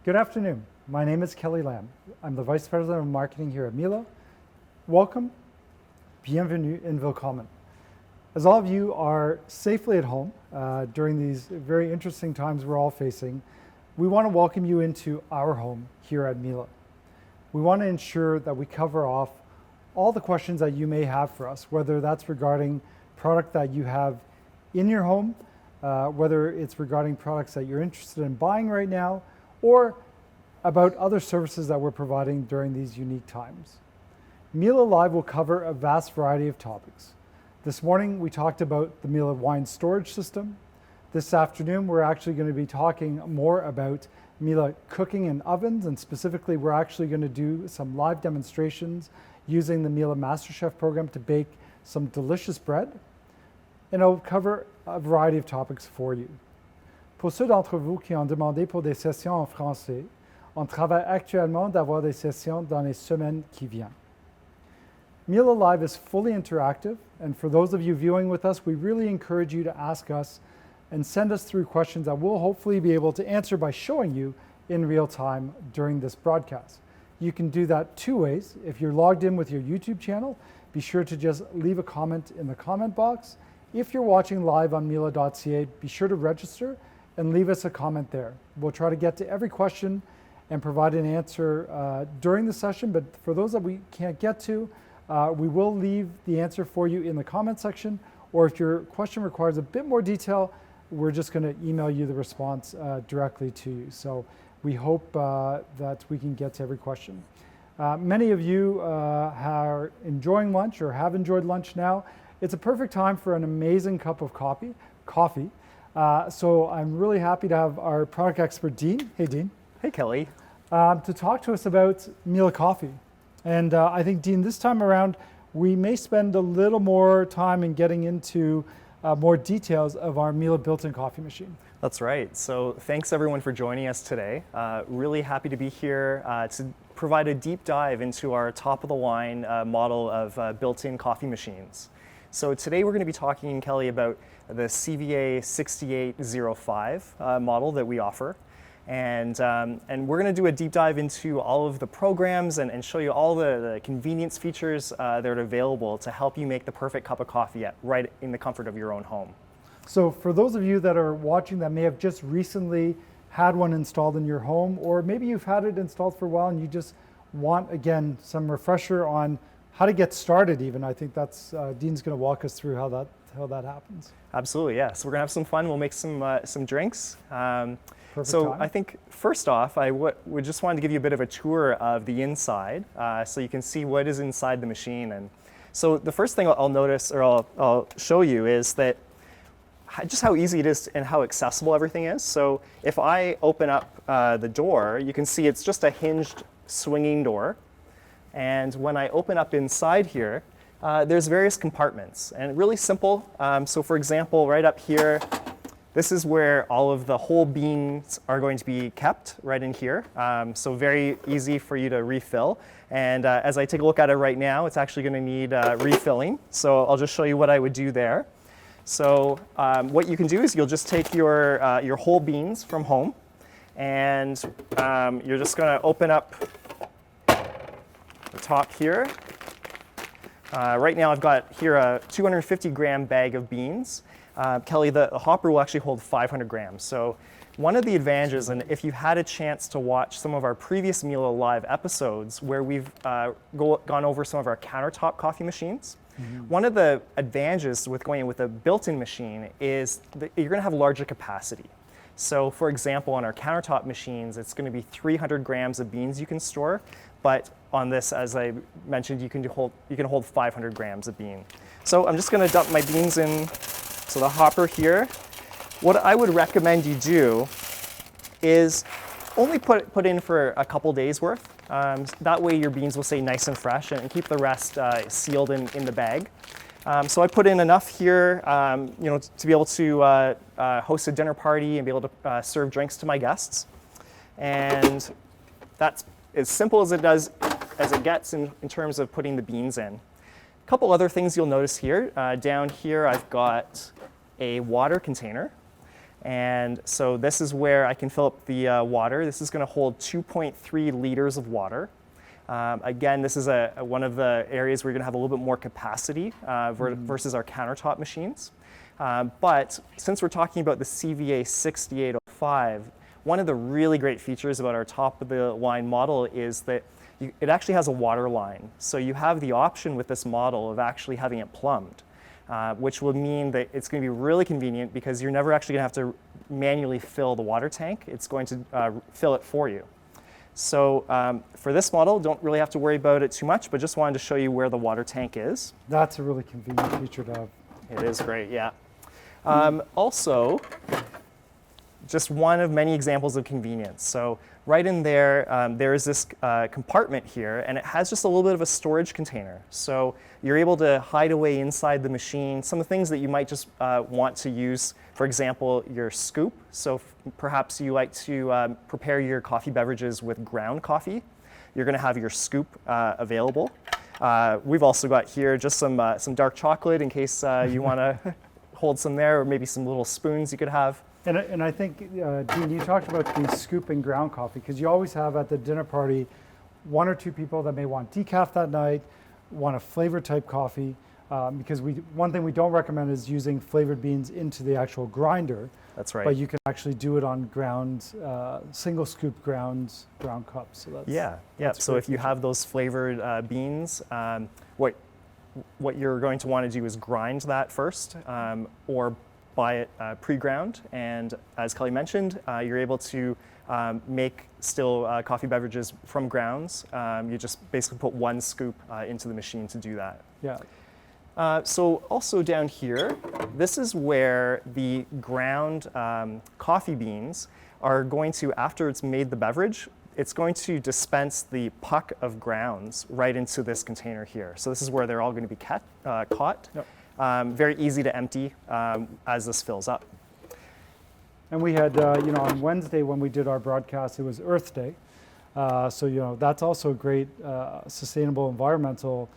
Good afternoon. My name is Kelly Lamb. I'm the Vice President of Marketing here at Mila. Welcome, bienvenue in Willkommen. As all of you are safely at home during these very interesting times we're all facing, we want to welcome you into our home here at Mila. We want to ensure that we cover off all the questions that you may have for us, whether that's regarding product that you have in your home, whether it's regarding products that you're interested in buying right now, or about other services that we're providing during these unique times. Mila Live will cover a vast variety of topics. This morning we talked about the Mila wine storage system. This afternoon we're actually going to be talking more about Mila cooking in ovens, and specifically we're actually going to do some live demonstrations using the Mila MasterChef program to bake some delicious bread. And I'll cover a variety of topics for you. Pour ceux d'entre vous qui ont demandé pour des sessions en français, on travaille actuellement d'avoir des sessions dans les semaines qui viennent. Mila Live is fully interactive, and for those of you viewing with us, we really encourage you to ask us and send us through questions that we'll hopefully be able to answer by showing you in real time during this broadcast. You can do that two ways. If you're logged in with your YouTube channel, be sure to just leave a comment in the comment box. If you're watching live on Mila.ca, be sure to register and leave us a comment there. We'll try to get to every question and provide an answer during the session, but for those that we can't get to, we will leave the answer for you in the comment section, or if your question requires a bit more detail, we're just going to email you the response directly to you. So we hope that we can get to every question. Many of you are enjoying lunch or have enjoyed lunch now. It's a perfect time for an amazing cup of coffee. So I'm really happy to have our product expert, Dean. Hey, Dean. Hey, Kelly. To talk to us about Mila coffee. And I think, Dean, this time around, we may spend a little more time in getting into more details of our Mila built-in coffee machine. That's right. So thanks everyone for joining us today. Really happy to be here to provide a deep dive into our top-of-the-line model of built-in coffee machines. So today we're going to be talking, Kelly, about the CVA 6805 model that we offer. And we're going to do a deep dive into all of the programs and show you all the convenience features that are available to help you make the perfect cup of coffee right in the comfort of your own home. So for those of you that are watching that may have just recently had one installed in your home, or maybe you've had it installed for a while and you just want, again, some refresher on how to get started even, I think that's Dean's going to walk us through how that happens. Absolutely, yeah. So we're going to have some fun. We'll make some drinks. So I think first off, I would just wanted to give you a bit of a tour of the inside so you can see what is inside the machine. And so the first thing I'll notice, or I'll show you, is that just how easy it is and how accessible everything is. So if I open up the door, you can see it's just a hinged swinging door. And when I open up inside here, there's various compartments, and really simple. So for example, right up here, this is where all of the whole beans are going to be kept, right in here. So very easy for you to refill. And as I take a look at it right now, it's actually going to need refilling. So I'll just show you what I would do there. So what you can do is you'll just take your whole beans from home, and you're just going to open up the top here. Right now I've got here a 250 gram bag of beans. Kelly, the hopper will actually hold 500 grams. So one of the advantages, and if you had a chance to watch some of our previous Mila Live episodes where we've gone over some of our countertop coffee machines, one of the advantages with going with a built-in machine is that you're going to have larger capacity. So for example, on our countertop machines, it's going to be 300 grams of beans you can store, but on this, as I mentioned, you can hold 500 grams of bean. So I'm just going to dump my beans in. So the hopper here, what I would recommend you do is only put in for a couple days worth. That way your beans will stay nice and fresh and keep the rest sealed in the bag. So I put in enough here to be able to host a dinner party and be able to serve drinks to my guests. And that's as simple as it gets in terms of putting the beans in. A couple other things you'll notice here. Down here I've got a water container. And so this is where I can fill up the water. This is going to hold 2.3 liters of water. Again, this is one of the areas where you're going to have a little bit more capacity versus our countertop machines. But since we're talking about the CVA 6805, one of the really great features about our top of the line model is that it actually has a water line. So you have the option with this model of actually having it plumbed, which will mean that it's going to be really convenient because you're never actually going to have to manually fill the water tank. It's going to fill it for you. So for this model, don't really have to worry about it too much, but just wanted to show you where the water tank is. That's a really convenient feature to have. It is great, yeah. Also, just one of many examples of convenience. So right in there, there is this compartment here, and it has just a little bit of a storage container. So you're able to hide away inside the machine some of the things that you might just want to use. For example, your scoop. So perhaps you like to prepare your coffee beverages with ground coffee. You're going to have your scoop available. We've also got here just some dark chocolate in case you want to hold some there, or maybe some little spoons you could have. And I think, Dean, you talked about the scoop and ground coffee, because you always have at the dinner party one or two people that may want decaf that night, want a flavored type coffee, because one thing we don't recommend is using flavored beans into the actual grinder. That's right. But you can actually do it on ground, single scoop ground cups. So that's So if you have those flavored beans, what you're going to want to do is grind that first, or buy it pre-ground. And as Kelly mentioned, you're able to make still coffee beverages from grounds. You just basically put one scoop into the machine to do that. Yeah. So also down here, this is where the ground coffee beans are going to, after it's made the beverage, it's going to dispense the puck of grounds right into this container here. So this is where they're all going to be caught. Yep. Very easy to empty as this fills up. And we had, on Wednesday when we did our broadcast, it was Earth Day. So, that's also a great sustainable environmental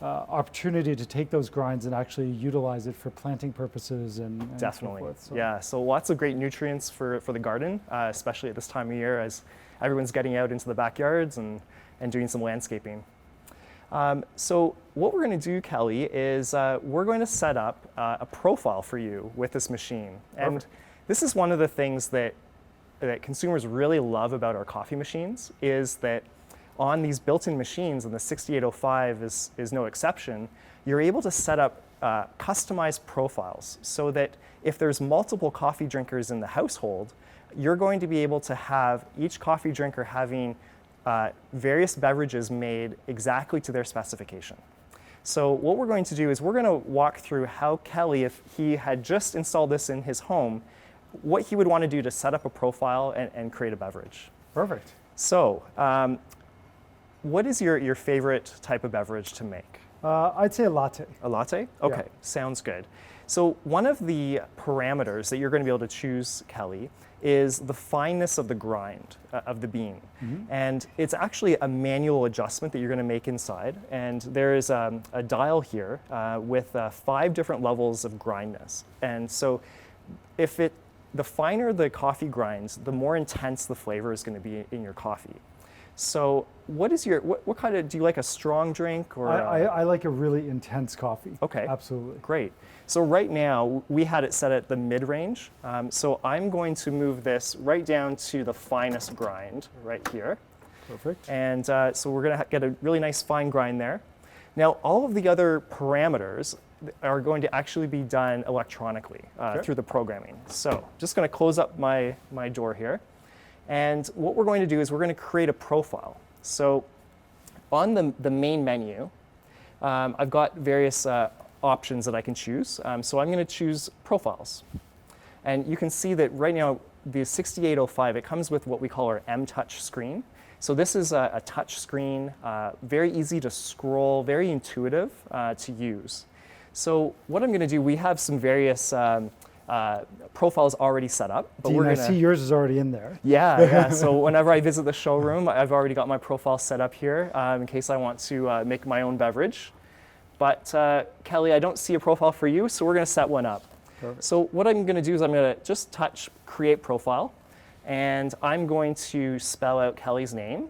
opportunity to take those grinds and actually utilize it for planting purposes and definitely. So forth. So. Yeah, so lots of great nutrients for the garden, especially at this time of year as everyone's getting out into the backyards and doing some landscaping. So what we're going to do, Kelly, is we're going to set up a profile for you with this machine. And Perfect. This is one of the things that consumers really love about our coffee machines is that on these built-in machines, and the 6805 is no exception, you're able to set up customized profiles so that if there's multiple coffee drinkers in the household, you're going to be able to have each coffee drinker having various beverages made exactly to their specification. So what we're going to do is we're going to walk through how Kelly, if he had just installed this in his home, what he would want to do to set up a profile and create a beverage. Perfect. So what is your favorite type of beverage to make? I'd say a latte. A latte? Okay, Yeah. Sounds good. So one of the parameters that you're going to be able to choose, Kelly, is the fineness of the grind of the bean. Mm-hmm. And it's actually a manual adjustment that you're going to make inside. And there is a dial here with 5 different levels of grindness. And so the finer the coffee grinds, the more intense the flavor is going to be in your coffee. So what kind of, do you like a strong drink? Or I like a really intense coffee. Okay. Absolutely. Great. So right now, we had it set at the mid-range. So I'm going to move this right down to the finest grind right here. Perfect. And so we're going to get a really nice fine grind there. Now, all of the other parameters are going to actually be done electronically through the programming. So just going to close up my door here. And what we're going to do is we're going to create a profile. So on the main menu, I've got various options that I can choose. So I'm going to choose profiles. And you can see that right now, the 6805, it comes with what we call our M-Touch screen. So this is a touch screen, very easy to scroll, very intuitive to use. So what I'm going to do, we have some various profiles already set up. But Dean, I see yours is already in there. Yeah. So whenever I visit the showroom, I've already got my profile set up here in case I want to make my own beverage. But Kelly, I don't see a profile for you, so we're going to set one up. Perfect. So what I'm going to do is I'm going to just touch Create Profile, and I'm going to spell out Kelly's name.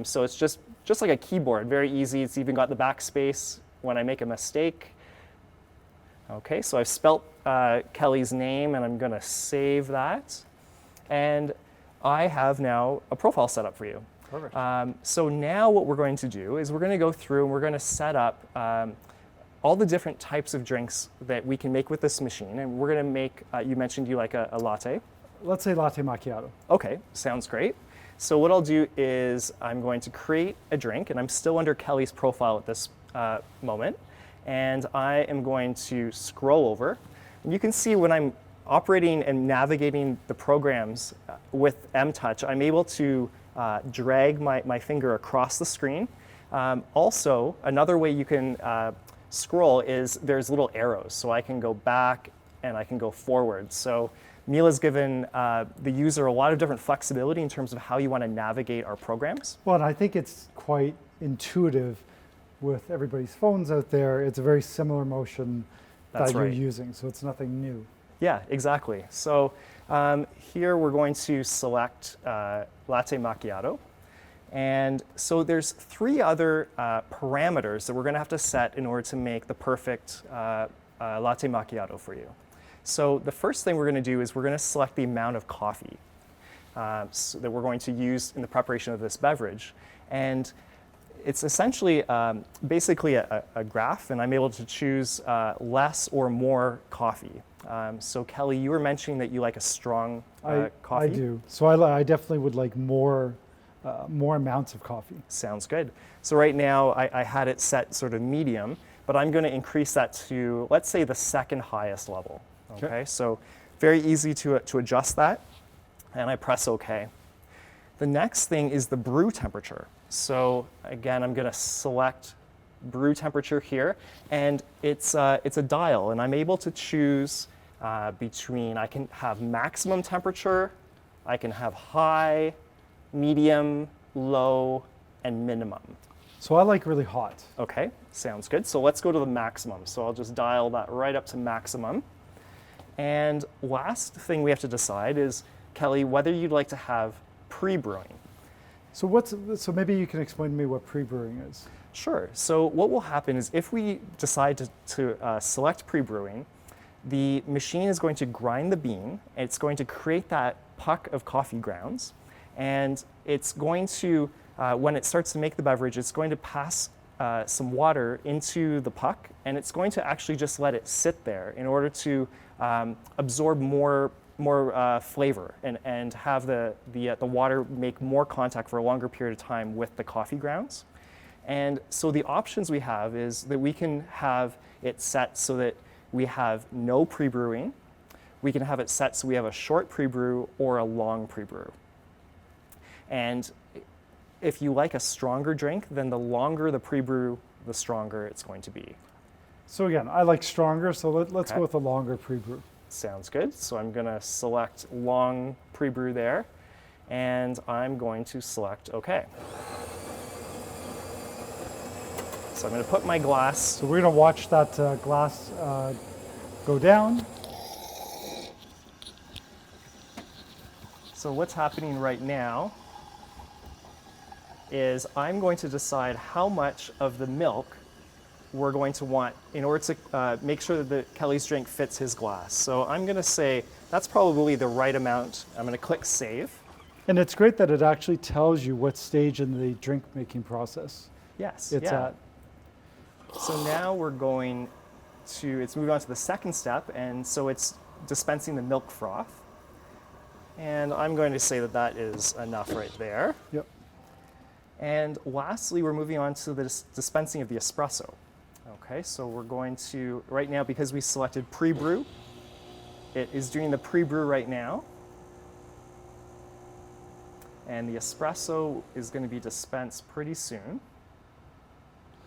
So it's just like a keyboard, very easy. It's even got the backspace when I make a mistake. Okay, so I've spelt Kelly's name, and I'm going to save that. And I have now a profile set up for you. Perfect. So now what we're going to do is we're going to go through and we're going to set up all the different types of drinks that we can make with this machine. And we're going to make, you mentioned you like a latte. Let's say latte macchiato. Okay, sounds great. So what I'll do is I'm going to create a drink, and I'm still under Kelly's profile at this moment. And I am going to scroll over. And you can see when I'm operating and navigating the programs with M-Touch, I'm able to drag my finger across the screen. Also, another way you can scroll is there's little arrows. So I can go back and I can go forward. So Mila's given the user a lot of different flexibility in terms of how you want to navigate our programs. Well, and I think it's quite intuitive with everybody's phones out there. It's a very similar motion That's that you're right. using, so it's nothing new. Yeah, exactly. So here we're going to select Latte Macchiato. And so there's 3 other parameters that we're going to have to set in order to make the perfect Latte Macchiato for you. So the first thing we're going to do is we're going to select the amount of coffee so that we're going to use in the preparation of this beverage. And it's essentially basically a graph, and I'm able to choose less or more coffee. So Kelly, you were mentioning that you like a strong coffee. I do. So I definitely would like more amounts of coffee. Sounds good. So right now I had it set sort of medium, but I'm going to increase that to, let's say, the second highest level. Okay, so very easy to adjust that, and I press OK. The next thing is the brew temperature. So again, I'm going to select brew temperature here, and it's a dial, and I'm able to choose between, I can have maximum temperature, I can have high, medium, low, and minimum. So I like really hot. Okay, sounds good. So let's go to the maximum. So I'll just dial that right up to maximum. And last thing we have to decide is, Kelly, whether you'd like to have pre-brewing. So maybe you can explain to me what pre-brewing is. Sure. So what will happen is if we decide to select pre-brewing, the machine is going to grind the bean. It's going to create that puck of coffee grounds. And it's going to, when it starts to make the beverage, it's going to pass some water into the puck. And it's going to actually just let it sit there in order to absorb more flavor and have the water make more contact for a longer period of time with the coffee grounds. And so the options we have is that we can have it set so that we have no pre-brewing. We can have it set so we have a short pre-brew or a long pre-brew. And if you like a stronger drink, then the longer the pre-brew, the stronger it's going to be. So again, I like stronger, so let's Okay. go with a longer pre-brew. Sounds good. So I'm going to select long pre-brew there, and I'm going to select OK. So I'm going to put my glass. So we're going to watch that glass go down. So what's happening right now is I'm going to decide how much of the milk we're going to want in order to make sure that Kelly's drink fits his glass. So I'm going to say that's probably the right amount. I'm going to click Save. And it's great that it actually tells you what stage in the drink making process Yes, it's yeah. at. So now we're going to, it's moving on to the second step, and so it's dispensing the milk froth. And I'm going to say that that is enough right there. Yep. And lastly, we're moving on to the dispensing of the espresso. Okay, so we're going to, right now, because we selected pre-brew, it is doing the pre-brew right now. And the espresso is going to be dispensed pretty soon.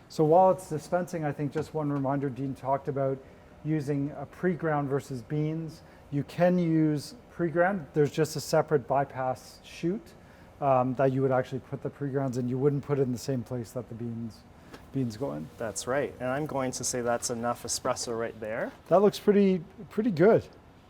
So while it's dispensing, I think just one reminder, Dean talked about using a pre-ground versus beans. You can use pre-ground. There's just a separate bypass chute that you would actually put the pre-grounds in. You wouldn't put it in the same place that the beans beans go in. That's right. And I'm going to say that's enough espresso right there. That looks pretty good.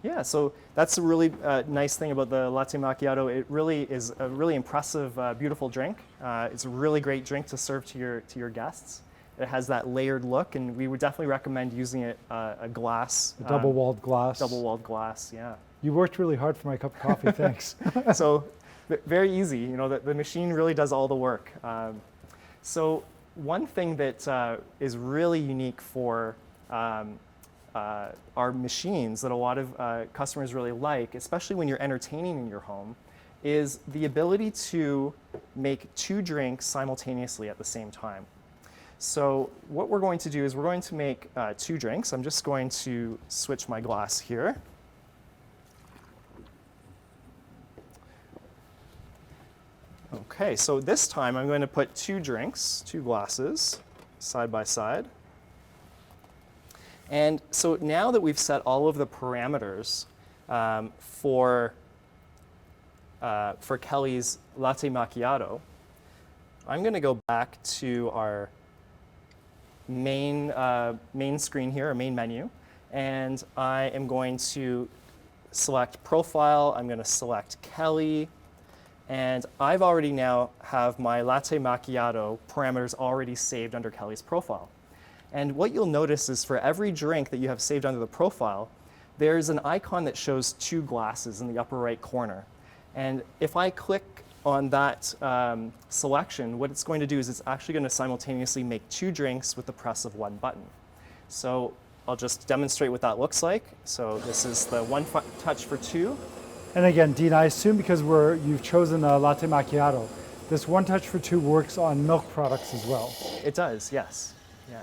Yeah, so that's a really nice thing about the latte macchiato. It really is a really impressive, beautiful drink. It's a really great drink to serve to your guests. It has that layered look, and we would definitely recommend using it a glass. A double-walled glass. Double-walled glass, yeah. You worked really hard for my cup of coffee, thanks. So very easy, you know, the machine really does all the work. So one thing that is really unique for our machines that a lot of customers really like, especially when you're entertaining in your home, is the ability to make 2 drinks simultaneously at the same time. So what we're going to do is we're going to make 2 drinks. I'm just going to switch my glass here. Okay, so this time I'm going to put 2 drinks, 2 glasses, side by side. And so now that we've set all of the parameters for Kelly's latte macchiato, I'm going to go back to our main screen here, our main menu, and I am going to select profile. I'm going to select Kelly, and I've already now have my latte macchiato parameters already saved under Kelly's profile. And what you'll notice is for every drink that you have saved under the profile, there's an icon that shows 2 glasses in the upper right corner. And if I click on that selection, what it's going to do is it's actually going to simultaneously make 2 drinks with the press of 1 button. So I'll just demonstrate what that looks like. So this is the 1 touch for 2. And again, Dean, I assume because you've chosen a latte macchiato, this 1 touch for 2 works on milk products as well. It does, yes. Yeah.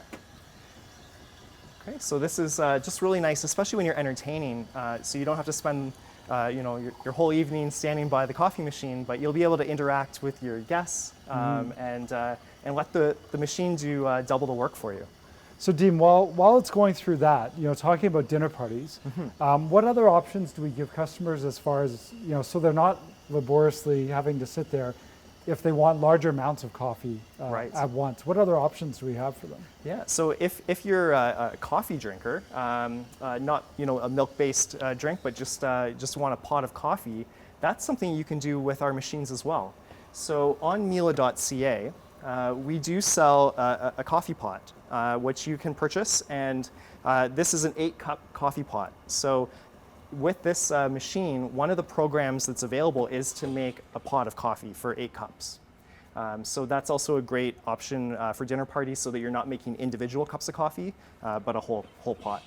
Okay, so this is just really nice, especially when you're entertaining. So you don't have to spend your whole evening standing by the coffee machine, but you'll be able to interact with your guests and let the machine do double the work for you. So Dean, while it's going through that, talking about dinner parties, what other options do we give customers as far as, so they're not laboriously having to sit there if they want larger amounts of coffee at once? What other options do we have for them? Yeah, so if you're a coffee drinker, not a milk-based drink, but just want a pot of coffee, that's something you can do with our machines as well. So on Miele.ca, we do sell a coffee pot, which you can purchase, and this is an 8-cup coffee pot. So with this machine, one of the programs that's available is to make a pot of coffee for 8 cups. So that's also a great option for dinner parties so that you're not making individual cups of coffee, but a whole pot.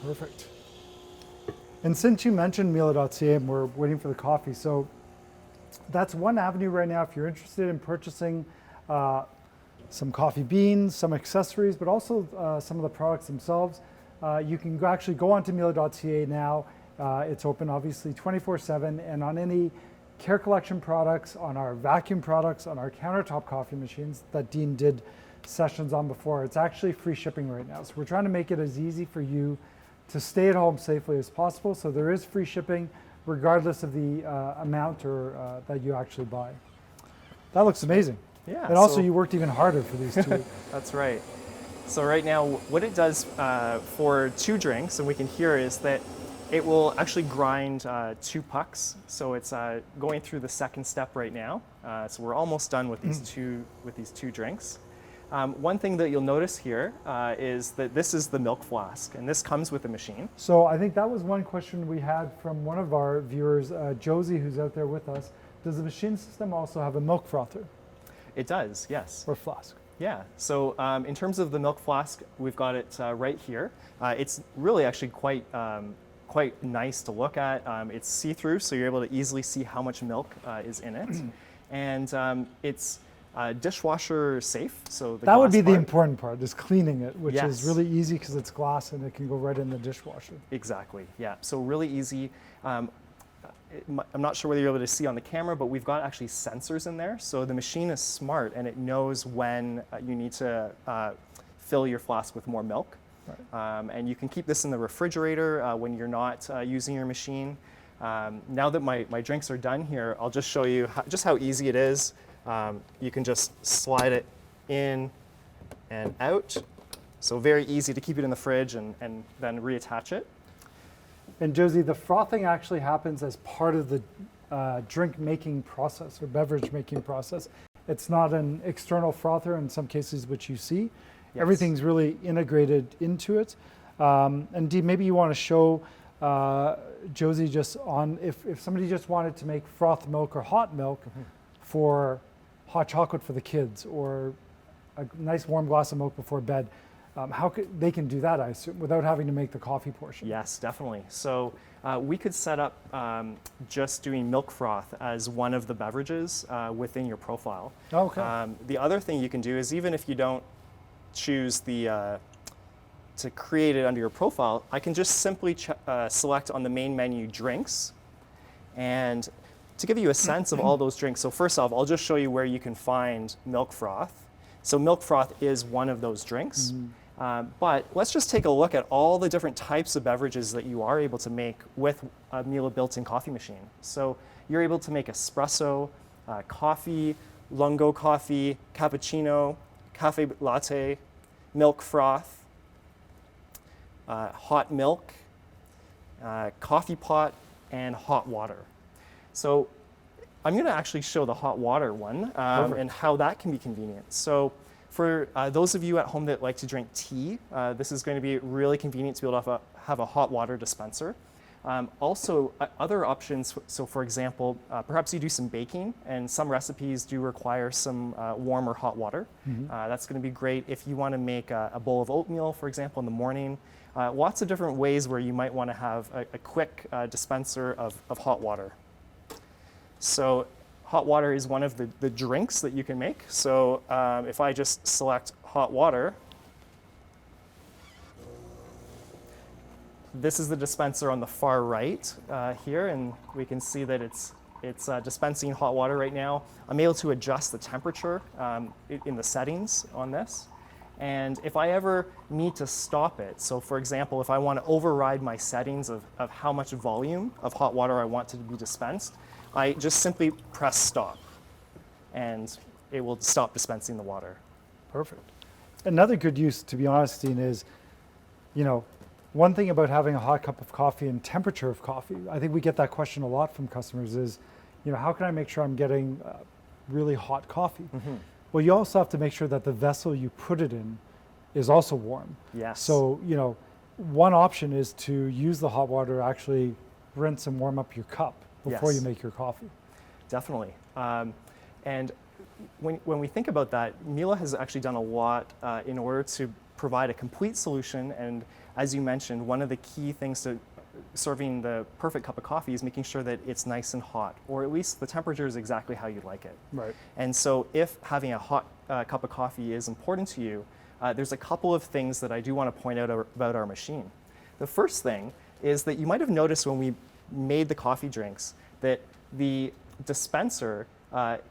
Perfect. And since you mentioned Miele.ca and we're waiting for the coffee, so that's one avenue right now if you're interested in purchasing some coffee beans, some accessories, but also some of the products themselves. You can actually go onto Miele.ca now. It's open obviously 24/7, and on any care collection products, on our vacuum products, on our countertop coffee machines that Dean did sessions on before, it's actually free shipping right now. So we're trying to make it as easy for you to stay at home safely as possible. So there is free shipping regardless of the amount or that you actually buy. That looks amazing. Yeah. And also you worked even harder for these 2. That's right. So right now, what it does for 2 drinks, and we can hear, is that it will actually grind 2 pucks. So it's going through the 2nd step right now. So we're almost done with these two drinks. One thing that you'll notice here is that this is the milk flask, and this comes with the machine. So I think that was one question we had from one of our viewers, Josie, who's out there with us. Does the machine system also have a milk frother? It does, yes. Or flask? Yeah, so in terms of the milk flask, we've got it right here. It's really actually quite nice to look at. It's see-through, so you're able to easily see how much milk is in it. And it's dishwasher safe, so that would be the important part, is cleaning it, which Yes. is really easy because it's glass and it can go right in the dishwasher. Exactly, yeah. So really easy. I'm not sure whether you're able to see on the camera, but we've got actually sensors in there. So the machine is smart and it knows when you need to fill your flask with more milk. Right. And you can keep this in the refrigerator when you're not using your machine. Now that my drinks are done here, I'll just show you just how easy it is. You can just slide it in and out. So very easy to keep it in the fridge and then reattach it. And Josie, the frothing actually happens as part of the drink making process or beverage making process. It's not an external frother in some cases, which you see. Yes. Everything's really integrated into it. And Dee, maybe you want to show Josie just on if somebody just wanted to make froth milk or hot milk for hot chocolate for the kids or a nice warm glass of milk before bed. How could they can do that, I assume, without having to make the coffee portion? Yes, definitely. So we could set up just doing milk froth as one of the beverages within your profile. Okay. The other thing you can do is even if you don't choose the to create it under your profile, I can just simply select on the main menu drinks, and to give you a sense of all those drinks. So first off, I'll just show you where you can find milk froth. So milk froth is one of those drinks. But let's just take a look at all the different types of beverages that you are able to make with a Miele built-in coffee machine. So you're able to make espresso, coffee, lungo coffee, cappuccino, cafe latte, milk froth, hot milk, coffee pot, and hot water. So I'm going to actually show the hot water one and how that can be convenient. So for those of you at home that like to drink tea, this is going to be really convenient to be able to have a hot water dispenser. Also, other options, so for example, perhaps you do some baking, and some recipes do require some warm or hot water. That's going to be great if you want to make a bowl of oatmeal, for example, in the morning. Lots of different ways where you might want to have a quick dispenser of hot water. So hot water is one of the drinks that you can make. So if I just select hot water, this is the dispenser on the far right here, and we can see that it's dispensing hot water right now. I'm able to adjust the temperature in the settings on this. And if I ever need to stop it, so for example, if I want to override my settings of how much volume of hot water I want to be dispensed, I just simply press stop, and it will stop dispensing the water. Perfect. Another good use, to be honest, Dean, is, one thing about having a hot cup of coffee and temperature of coffee, I think we get that question a lot from customers is, how can I make sure I'm getting really hot coffee? Well, you also have to make sure that the vessel you put it in is also warm. Yes. So, one option is to use the hot water to actually rinse and warm up your cup before you make your coffee. Definitely. And when we think about that, Mila has actually done a lot in order to provide a complete solution. And as you mentioned, one of the key things to serving the perfect cup of coffee is making sure that it's nice and hot, or at least the temperature is exactly how you'd like it. Right. And so if having a hot cup of coffee is important to you, there's a couple of things that I do want to point out about our machine. The first thing is that you might have noticed when we made the coffee drinks that the dispenser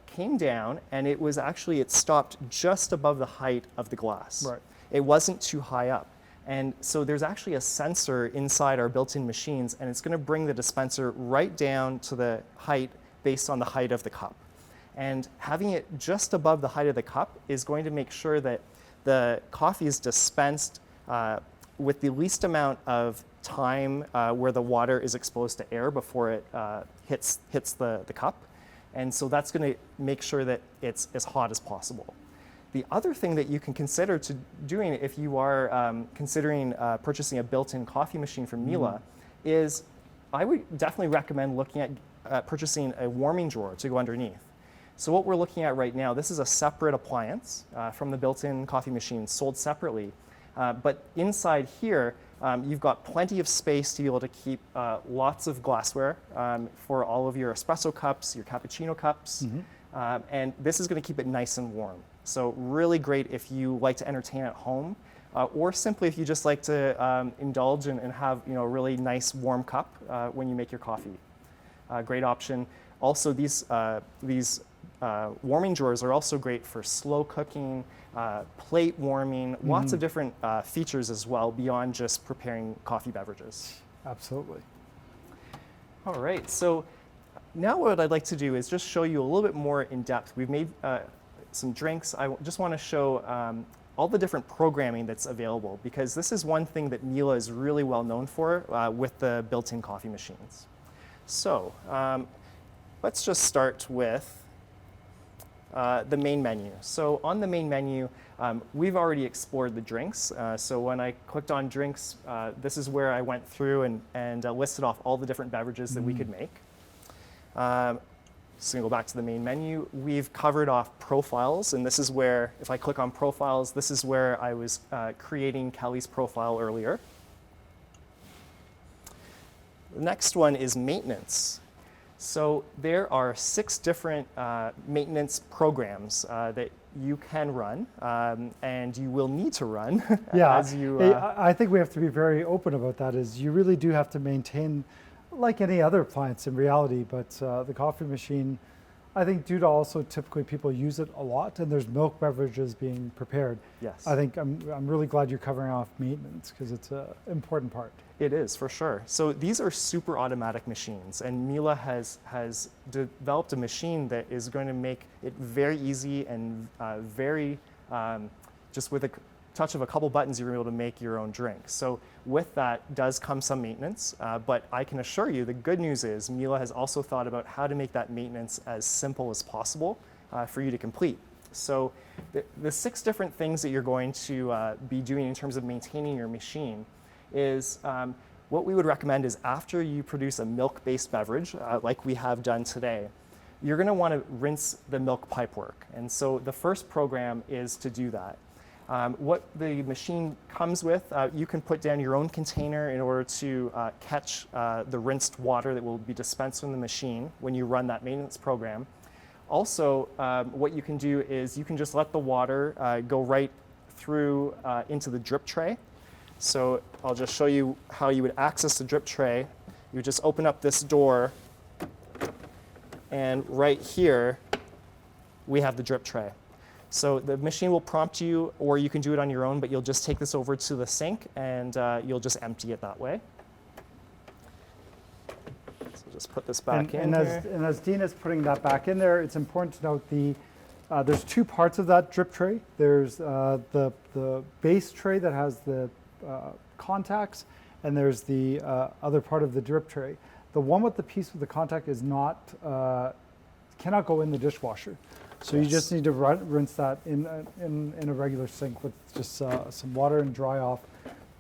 came down, and it stopped just above the height of the glass. Right. It wasn't too high up. And so there's actually a sensor inside our built-in machines, and it's going to bring the dispenser right down to the height based on the height of the cup. And having it just above the height of the cup is going to make sure that the coffee is dispensed with the least amount of time where the water is exposed to air before it hits the cup. And so that's going to make sure that it's as hot as possible. The other thing that you can consider to doing if you are considering purchasing a built-in coffee machine from Mila is I would definitely recommend looking at purchasing a warming drawer to go underneath. So what we're looking at right now, this is a separate appliance from the built-in coffee machine sold separately. But inside here, you've got plenty of space to be able to keep lots of glassware for all of your espresso cups, your cappuccino cups, and this is going to keep it nice and warm. So really great if you like to entertain at home, or simply if you just like to indulge and have a really nice warm cup when you make your coffee. Great option. Also, these warming drawers are also great for slow cooking, plate warming, lots of different features as well beyond just preparing coffee beverages. Absolutely. All right, so now what I'd like to do is just show you a little bit more in depth. We've made some drinks. I just want to show all the different programming that's available, because this is one thing that Mila is really well known for with the built-in coffee machines. So let's just start with the main menu. So on the main menu, we've already explored the drinks. So when I clicked on drinks, this is where I went through and listed off all the different beverages that we could make. So we go back to the main menu. We've covered off profiles, and this is where, if I click on profiles, this is where I was creating Kelly's profile earlier. The next one is maintenance. So there are 6 different maintenance programs that you can run, and you will need to run as you... I think we have to be very open about that, is you really do have to maintain, like any other appliance in reality, but the coffee machine, I think due to also typically people use it a lot and there's milk beverages being prepared. Yes. I think I'm really glad you're covering off maintenance because it's an important part. It is, for sure. So these are super automatic machines, and Mila has developed a machine that is going to make it very easy and very, just with a touch of a couple buttons, you're able to make your own drink. So with that does come some maintenance, but I can assure you the good news is Mila has also thought about how to make that maintenance as simple as possible for you to complete. So the 6 different things that you're going to be doing in terms of maintaining your machine is what we would recommend is after you produce a milk-based beverage, like we have done today, you're going to want to rinse the milk pipework. And so the first program is to do that. What the machine comes with, you can put down your own container in order to catch the rinsed water that will be dispensed from the machine when you run that maintenance program. Also, what you can do is you can just let the water go right through into the drip tray. So I'll just show you how you would access the drip tray. You would just open up this door, and right here we have the drip tray. So the machine will prompt you, or you can do it on your own, but you'll just take this over to the sink and you'll just empty it that way. So just put this back in here. And as Dean is putting that back in there, it's important to note there's 2 parts of that drip tray. There's the base tray that has the contacts, and there's the other part of the drip tray. The one with the piece with the contact is cannot go in the dishwasher. So yes. You just need to rinse that in a regular sink with just some water and dry off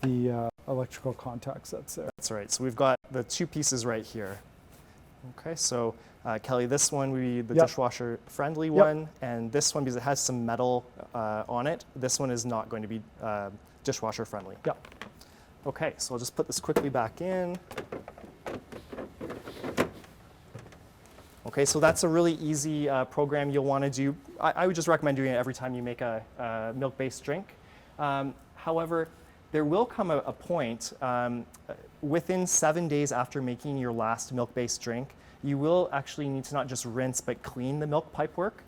the electrical contacts that's there. That's right. So we've got the 2 pieces right here. Okay, so Kelly, this one would be the dishwasher friendly one, and this one, because it has some metal on it, this one is not going to be dishwasher friendly. Yep. Okay, so I'll just put this quickly back in. Okay, so that's a really easy program you'll want to do. I would just recommend doing it every time you make a milk-based drink. However, there will come a point within 7 days after making your last milk-based drink, you will actually need to not just rinse but clean the milk pipework.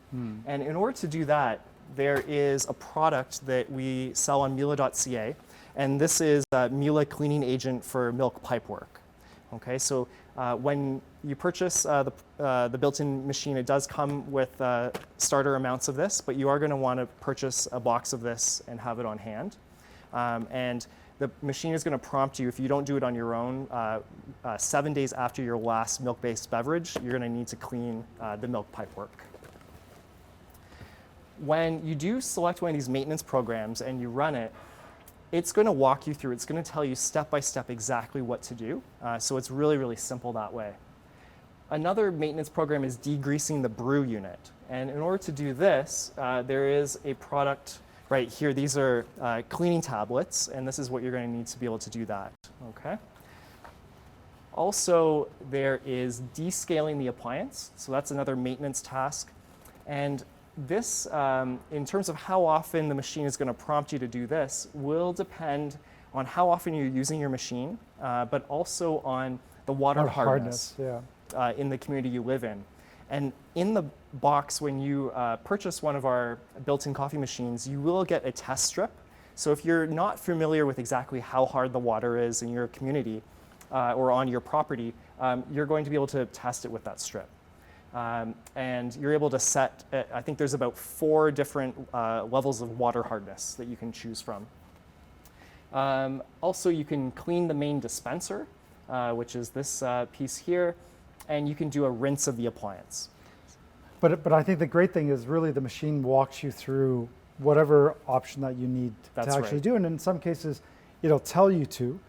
And in order to do that, there is a product that we sell on Miele.ca, and this is Miele cleaning agent for milk pipework. Okay, so when you purchase the built-in machine, it does come with starter amounts of this, but you are going to want to purchase a box of this and have it on hand. And the machine is going to prompt you, if you don't do it on your own, 7 days after your last milk-based beverage, you're going to need to clean the milk pipework. When you do select one of these maintenance programs and you run it, it's going to walk you through, it's going to tell you step by step exactly what to do. So it's really, really simple that way. Another maintenance program is degreasing the brew unit. And in order to do this, there is a product right here. These are cleaning tablets, and this is what you're going to need to be able to do that. Okay. Also, there is descaling the appliance. So that's another maintenance task. And this, in terms of how often the machine is going to prompt you to do this, will depend on how often you're using your machine, but also on the water hardness in the community you live in. And in the box, when you purchase one of our built-in coffee machines, you will get a test strip. So if you're not familiar with exactly how hard the water is in your community or on your property, you're going to be able to test it with that strip. And you're able to set, I think there's about 4 different levels of water hardness that you can choose from. Also, you can clean the main dispenser, which is this piece here, and you can do a rinse of the appliance. But I think the great thing is really the machine walks you through whatever option that you need That's to actually right. do. And in some cases, it'll tell you to,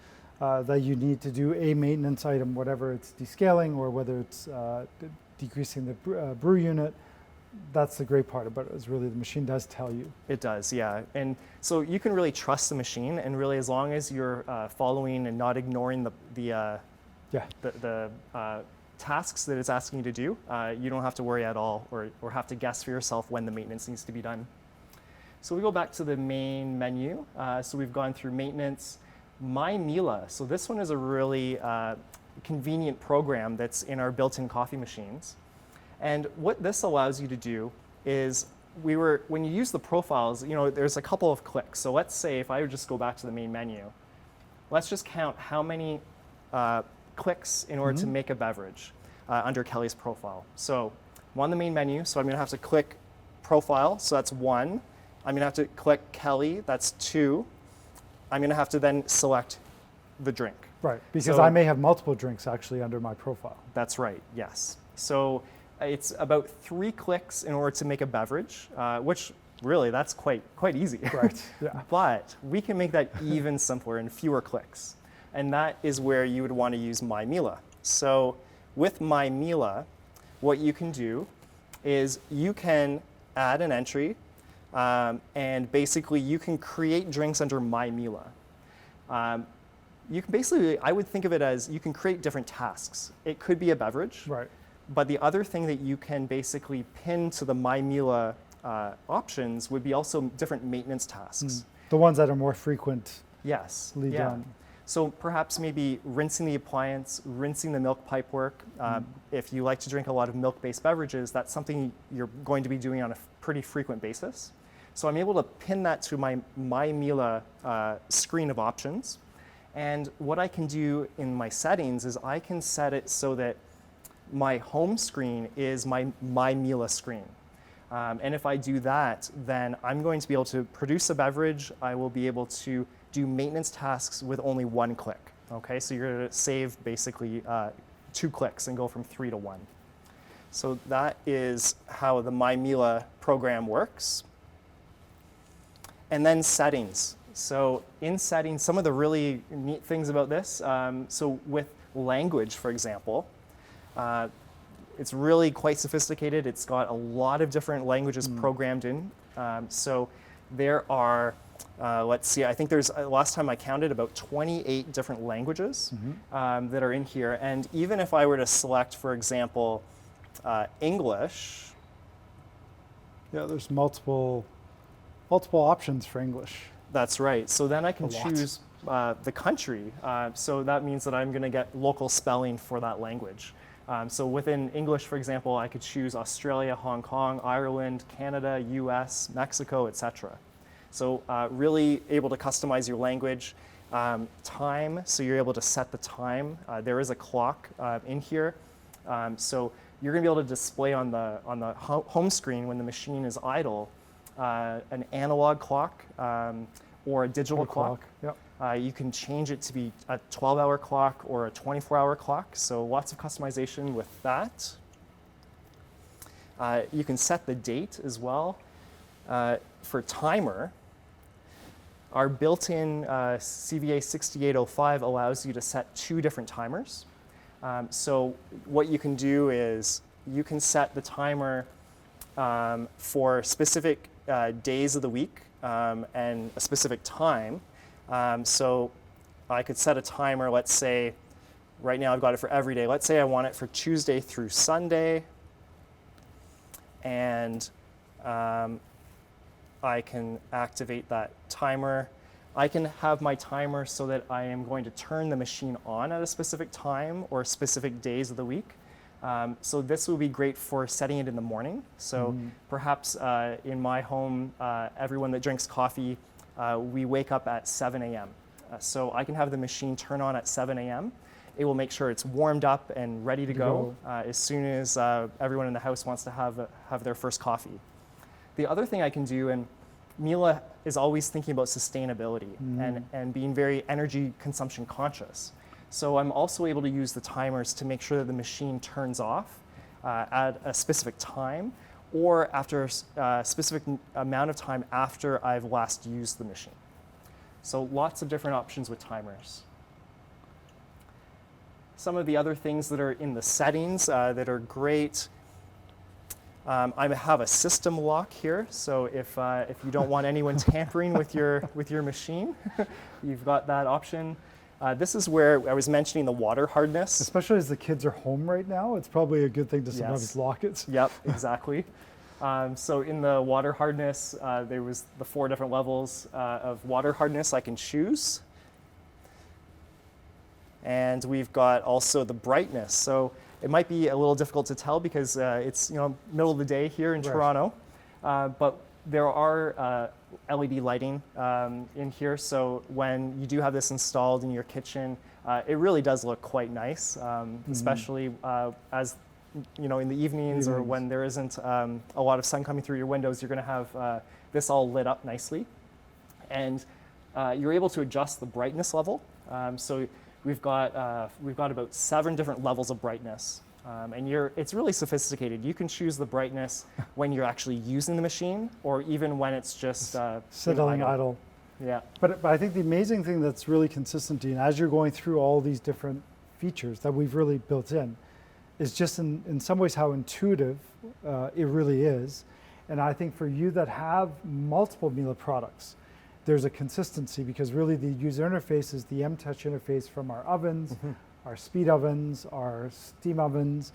that you need to do a maintenance item, whatever it's descaling or whether it's decreasing the brew unit. That's the great part about it, is really the machine does tell you. It does, yeah. And so you can really trust the machine, and really as long as you're following and not ignoring the tasks that it's asking you to do, you don't have to worry at all or have to guess for yourself when the maintenance needs to be done. So we go back to the main menu. So we've gone through maintenance. Mila. So this one is a really convenient program that's in our built-in coffee machines. And what this allows you to do is, when you use the profiles, there's a couple of clicks. So let's say if I would just go back to the main menu, let's just count how many clicks in order to make a beverage under Kelly's profile. So I'm on the main menu, so I'm gonna have to click profile, so that's 1. I'm gonna have to click Kelly, that's 2. I'm gonna have to then select the drink. Right, because So- I may have multiple drinks actually under my profile. That's right, yes. So it's about 3 clicks in order to make a beverage, which really, that's quite easy. Right, yeah. But we can make that even simpler in fewer clicks. And that is where you would want to use Mila. So with Mila, what you can do is you can add an entry, and basically you can create drinks under Mila. You can basically, I would think of it as you can create different tasks. It could be a beverage, Right. but the other thing that you can basically pin to the Mila options would be also different maintenance tasks. The ones that are more frequent. Yes. Lead yeah. on. So perhaps maybe rinsing the appliance, rinsing the milk pipe work. If you like to drink a lot of milk-based beverages, that's something you're going to be doing on a pretty frequent basis. So I'm able to pin that to my Mila screen of options. And what I can do in my settings is I can set it so that my home screen is my Mila screen. And if I do that, then I'm going to be able to produce a beverage. I will be able to do maintenance tasks with only 1 click. Okay, so you're going to save basically 2 clicks and go from 3 to 1. So that is how the Mila program works. And then settings. So in settings, some of the really neat things about this, so with language, for example, it's really quite sophisticated. It's got a lot of different languages programmed in. So there are, let's see, I think there's, last time I counted, about 28 different languages that are in here. And even if I were to select, for example, English. Yeah, there's multiple options for English. That's right. So then I can A lot. choose the country. So that means that I'm going to get local spelling for that language. So within English, for example, I could choose Australia, Hong Kong, Ireland, Canada, US, Mexico, etc. So really able to customize your language. Time, so you're able to set the time. There is a clock in here. So you're going to be able to display on the home screen when the machine is idle an analog clock or a digital clock. Yep. You can change it to be a 12-hour clock or a 24-hour clock, so lots of customization with that. You can set the date as well. For timer, our built-in CVA 6805 allows you to set 2 different timers. So what you can do is you can set the timer for specific days of the week and a specific time. So I could set a timer, let's say, right now I've got it for every day. Let's say I want it for Tuesday through Sunday. And I can activate that timer. I can have my timer so that I am going to turn the machine on at a specific time or specific days of the week. So this will be great for setting it in the morning. So perhaps in my home, everyone that drinks coffee, we wake up at 7 a.m. So I can have the machine turn on at 7 a.m. it will make sure it's warmed up and ready to go as soon as everyone in the house wants to have their first coffee. The other thing I can do, and Mila is always thinking about sustainability and being very energy consumption conscious. So I'm also able to use the timers to make sure that the machine turns off at a specific time or after a specific amount of time after I've last used the machine. So lots of different options with timers. Some of the other things that are in the settings that are great, I have a system lock here. So if you don't want anyone tampering with your machine, you've got that option. This is where I was mentioning the water hardness. Especially as the kids are home right now, it's probably a good thing to sometimes lock it. Yep, exactly. So in the water hardness, there was the 4 different levels of water hardness I can choose. And we've got also the brightness. So it might be a little difficult to tell because it's middle of the day here in Toronto, but there are LED lighting in here. So when you do have this installed in your kitchen, it really does look quite nice, especially as in the evenings or when there isn't a lot of sun coming through your windows. You're going to have this all lit up nicely, and you're able to adjust the brightness level. So we've got about 7 different levels of brightness. And it's really sophisticated. You can choose the brightness when you're actually using the machine, or even when it's just sitting idle. Yeah. But I think the amazing thing that's really consistent, Dean, as you're going through all these different features that we've really built in, is just in some ways how intuitive it really is. And I think for you that have multiple Miele products, there's a consistency because really the user interface is the M-Touch interface from our ovens, our speed ovens, our steam ovens.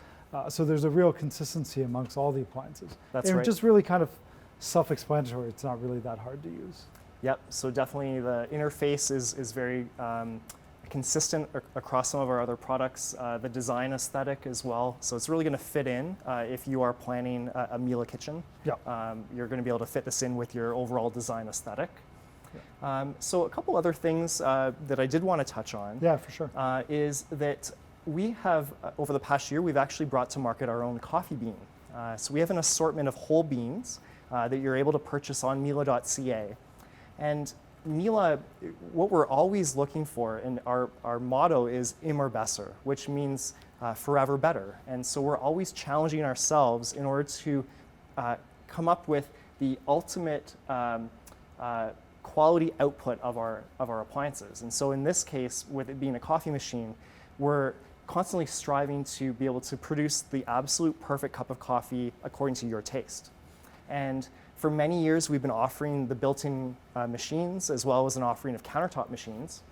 So there's a real consistency amongst all the appliances. That's and right. Just really kind of self-explanatory. It's not really that hard to use. Yep. So definitely the interface is very consistent across some of our other products. The design aesthetic as well. So it's really going to fit in if you are planning a Miele kitchen. Yep. You're going to be able to fit this in with your overall design aesthetic. So a couple other things that I did want to touch on for sure. is that we have, over the past year, we've actually brought to market our own coffee bean. So we have an assortment of whole beans that you're able to purchase on Miele.ca. And Miele, what we're always looking for, and our motto is immer besser, which means forever better. And so we're always challenging ourselves in order to come up with the ultimate quality output of our appliances. And so in this case, with it being a coffee machine, we're constantly striving to be able to produce the absolute perfect cup of coffee according to your taste. And for many years, we've been offering the built-in machines as well as an offering of countertop machines.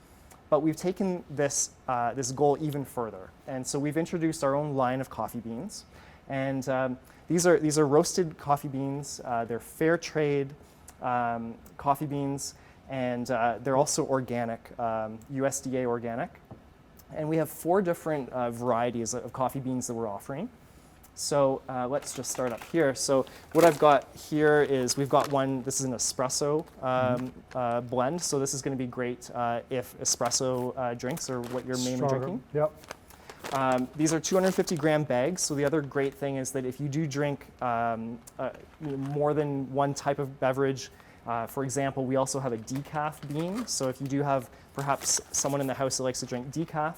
But we've taken this goal even further. And so we've introduced our own line of coffee beans. And these are roasted coffee beans. They're fair trade coffee beans, and they're also organic, USDA organic. And we have 4 different varieties of coffee beans that we're offering. So let's just start up here. So what I've got here is we've got one, this is an espresso blend. So this is going to be great if espresso drinks are what you're mainly drinking. Yep. These are 250-gram bags. So the other great thing is that if you do drink more than one type of beverage, for example, we also have a decaf bean. So if you do have perhaps someone in the house that likes to drink decaf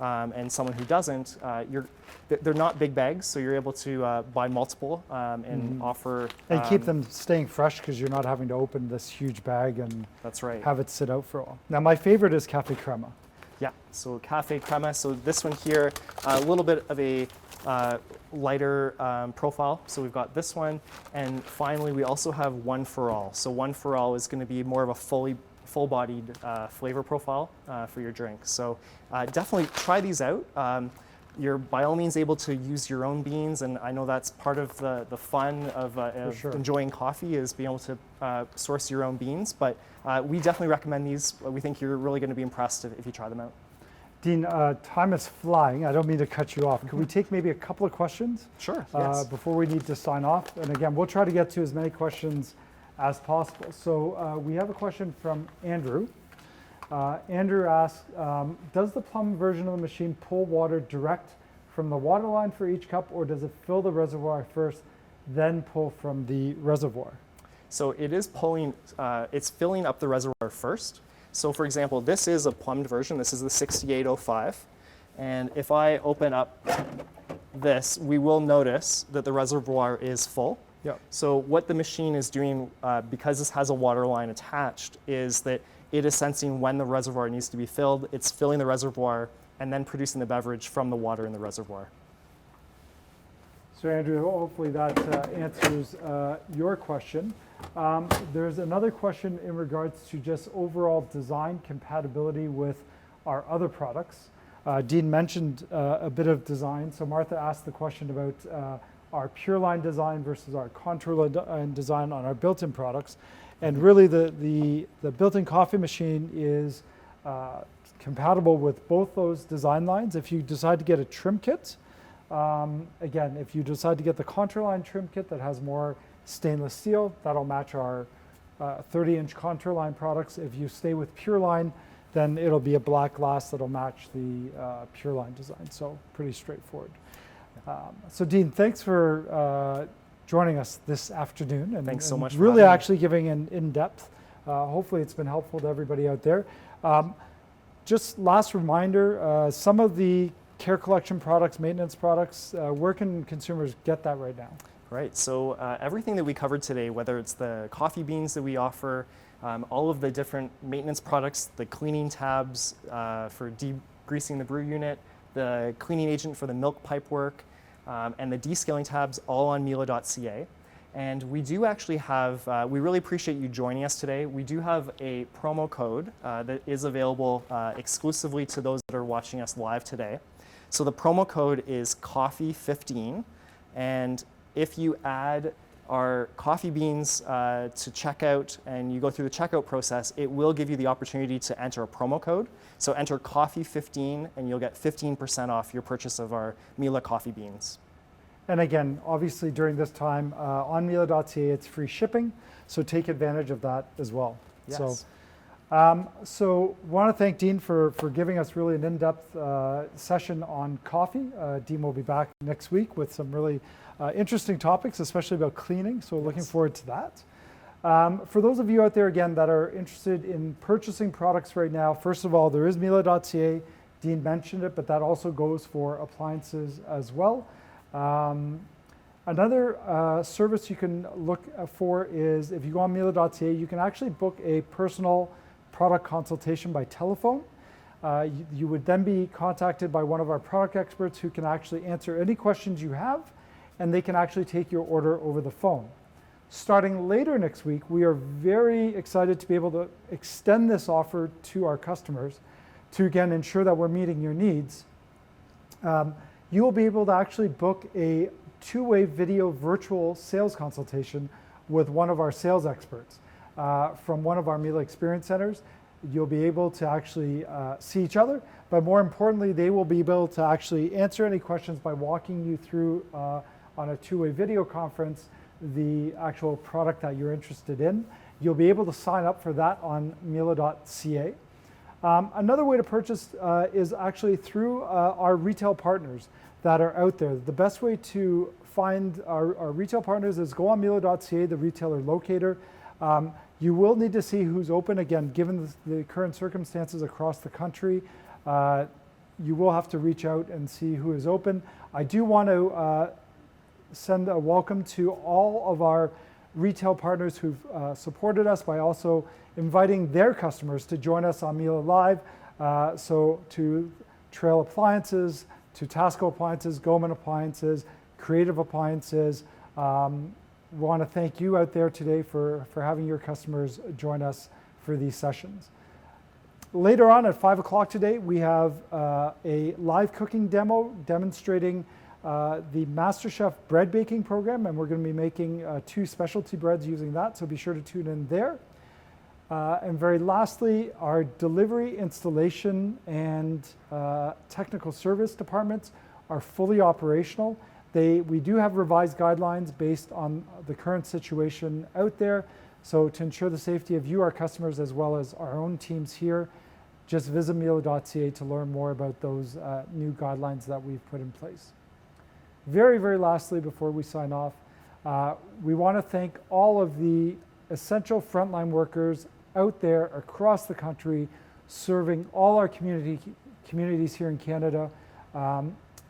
and someone who doesn't, they're not big bags, so you're able to buy multiple and offer. And keep them staying fresh because you're not having to open this huge bag and that's right. have it sit out for a while. Now my favorite is Cafe Crema. Yeah, so Cafe Crema. So this one here, a little bit of a lighter profile. So we've got this one, and finally we also have One for All. So One for All is going to be more of a full-bodied flavor profile for your drink. So definitely try these out. You're by all means able to use your own beans, and I know that's part of the fun of enjoying coffee is being able to source your own beans. But we definitely recommend these. We think you're really going to be impressed if you try them out. Dean, time is flying. I don't mean to cut you off. Could we take maybe a couple of questions? Sure. Yes. Before we need to sign off. And again, we'll try to get to as many questions as possible. So we have a question from Andrew. Andrew asks, does the plum version of the machine pull water direct from the water line for each cup, or does it fill the reservoir first, then pull from the reservoir? So it is pulling, it's filling up the reservoir first. So for example, this is a plumbed version. This is the 6805. And if I open up this, we will notice that the reservoir is full. Yep. So what the machine is doing, because this has a water line attached, is that it is sensing when the reservoir needs to be filled. It's filling the reservoir and then producing the beverage from the water in the reservoir. So Andrew, hopefully that answers your question. There's another question in regards to just overall design compatibility with our other products. Dean mentioned a bit of design. So Martha asked the question about our pure line design versus our contour line design on our built-in products. And really the built-in coffee machine is compatible with both those design lines. If you decide to get a trim kit, again, if you decide to get the contour line trim kit that has more stainless steel, that'll match our 30-inch contour line products. If you stay with pure line, then it'll be a black glass that'll match the pure line design. So pretty straightforward. So Dean, thanks for joining us this afternoon. And, Thanks so much for really having me. actually giving an in-depth. Hopefully it's been helpful to everybody out there. Just last reminder, some of the care collection products, maintenance products, where can consumers get that right now? Right, so everything that we covered today, whether it's the coffee beans that we offer, all of the different maintenance products, the cleaning tabs for degreasing the brew unit, the cleaning agent for the milk pipe work, and the descaling tabs, all on Miele.ca. And we do actually have, we really appreciate you joining us today. We do have a promo code that is available exclusively to those that are watching us live today. So the promo code is coffee15, and if you add our coffee beans to checkout and you go through the checkout process, it will give you the opportunity to enter a promo code. So enter coffee15 and you'll get 15% off your purchase of our Mila coffee beans. And again, obviously during this time on Miele.ca, it's free shipping, so take advantage of that as well. Yes. So want to thank Dean for giving us really an in-depth session on coffee. Dean will be back next week with some really interesting topics, especially about cleaning, so looking forward to that. For those of you out there, again, that are interested in purchasing products right now, first of all, there is Miele.ca. Dean mentioned it, but that also goes for appliances as well. Another service you can look for is if you go on Miele.ca, you can actually book a personal product consultation by telephone. You would then be contacted by one of our product experts who can actually answer any questions you have, and they can actually take your order over the phone. Starting later next week, we are very excited to be able to extend this offer to our customers to, again, ensure that we're meeting your needs. You will be able to actually book a two-way video virtual sales consultation with one of our sales experts from one of our Miele Experience Centers. You'll be able to actually see each other, but more importantly, they will be able to actually answer any questions by walking you through on a two-way video conference the actual product that you're interested in. You'll be able to sign up for that on Miele.ca. Another way to purchase is actually through our retail partners that are out there. The best way to find our retail partners is go on Miele.ca, the retailer locator. You will need to see who's open. Again, given the current circumstances across the country, you will have to reach out and see who is open. I do want to send a welcome to all of our retail partners who've supported us by also inviting their customers to join us on Miele Live. So to Trail Appliances, to Tasco Appliances, Goman Appliances, Creative Appliances. We want to thank you out there today for having your customers join us for these sessions. Later on at 5 o'clock today, we have a live cooking demo demonstrating the MasterChef bread baking program, and we're going to be making 2 specialty breads using that, so be sure to tune in there. And very lastly, our delivery, installation, and technical service departments are fully operational. We do have revised guidelines based on the current situation out there. So to ensure the safety of you, our customers, as well as our own teams here, just visit miele.ca to learn more about those new guidelines that we've put in place. Very, very lastly, before we sign off, we want to thank all of the essential frontline workers out there across the country, serving all our communities here in Canada,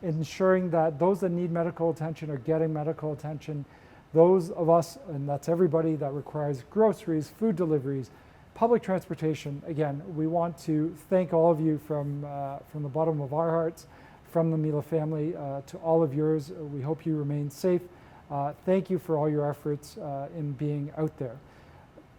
ensuring that those that need medical attention are getting medical attention. Those of us, and that's everybody, that requires groceries, food deliveries, public transportation. Again, we want to thank all of you from the bottom of our hearts, from the Mila family to all of yours. We hope you remain safe. Thank you for all your efforts in being out there.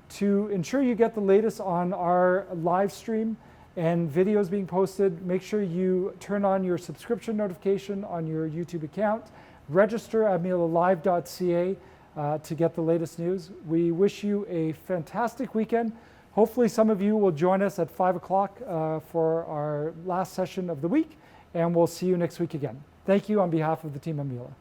To ensure you get the latest on our live stream and videos being posted, make sure you turn on your subscription notification on your YouTube account. Register at miele.ca to get the latest news. We wish you a fantastic weekend. Hopefully some of you will join us at 5 o'clock for our last session of the week, and we'll see you next week again. Thank you on behalf of the team at Mila.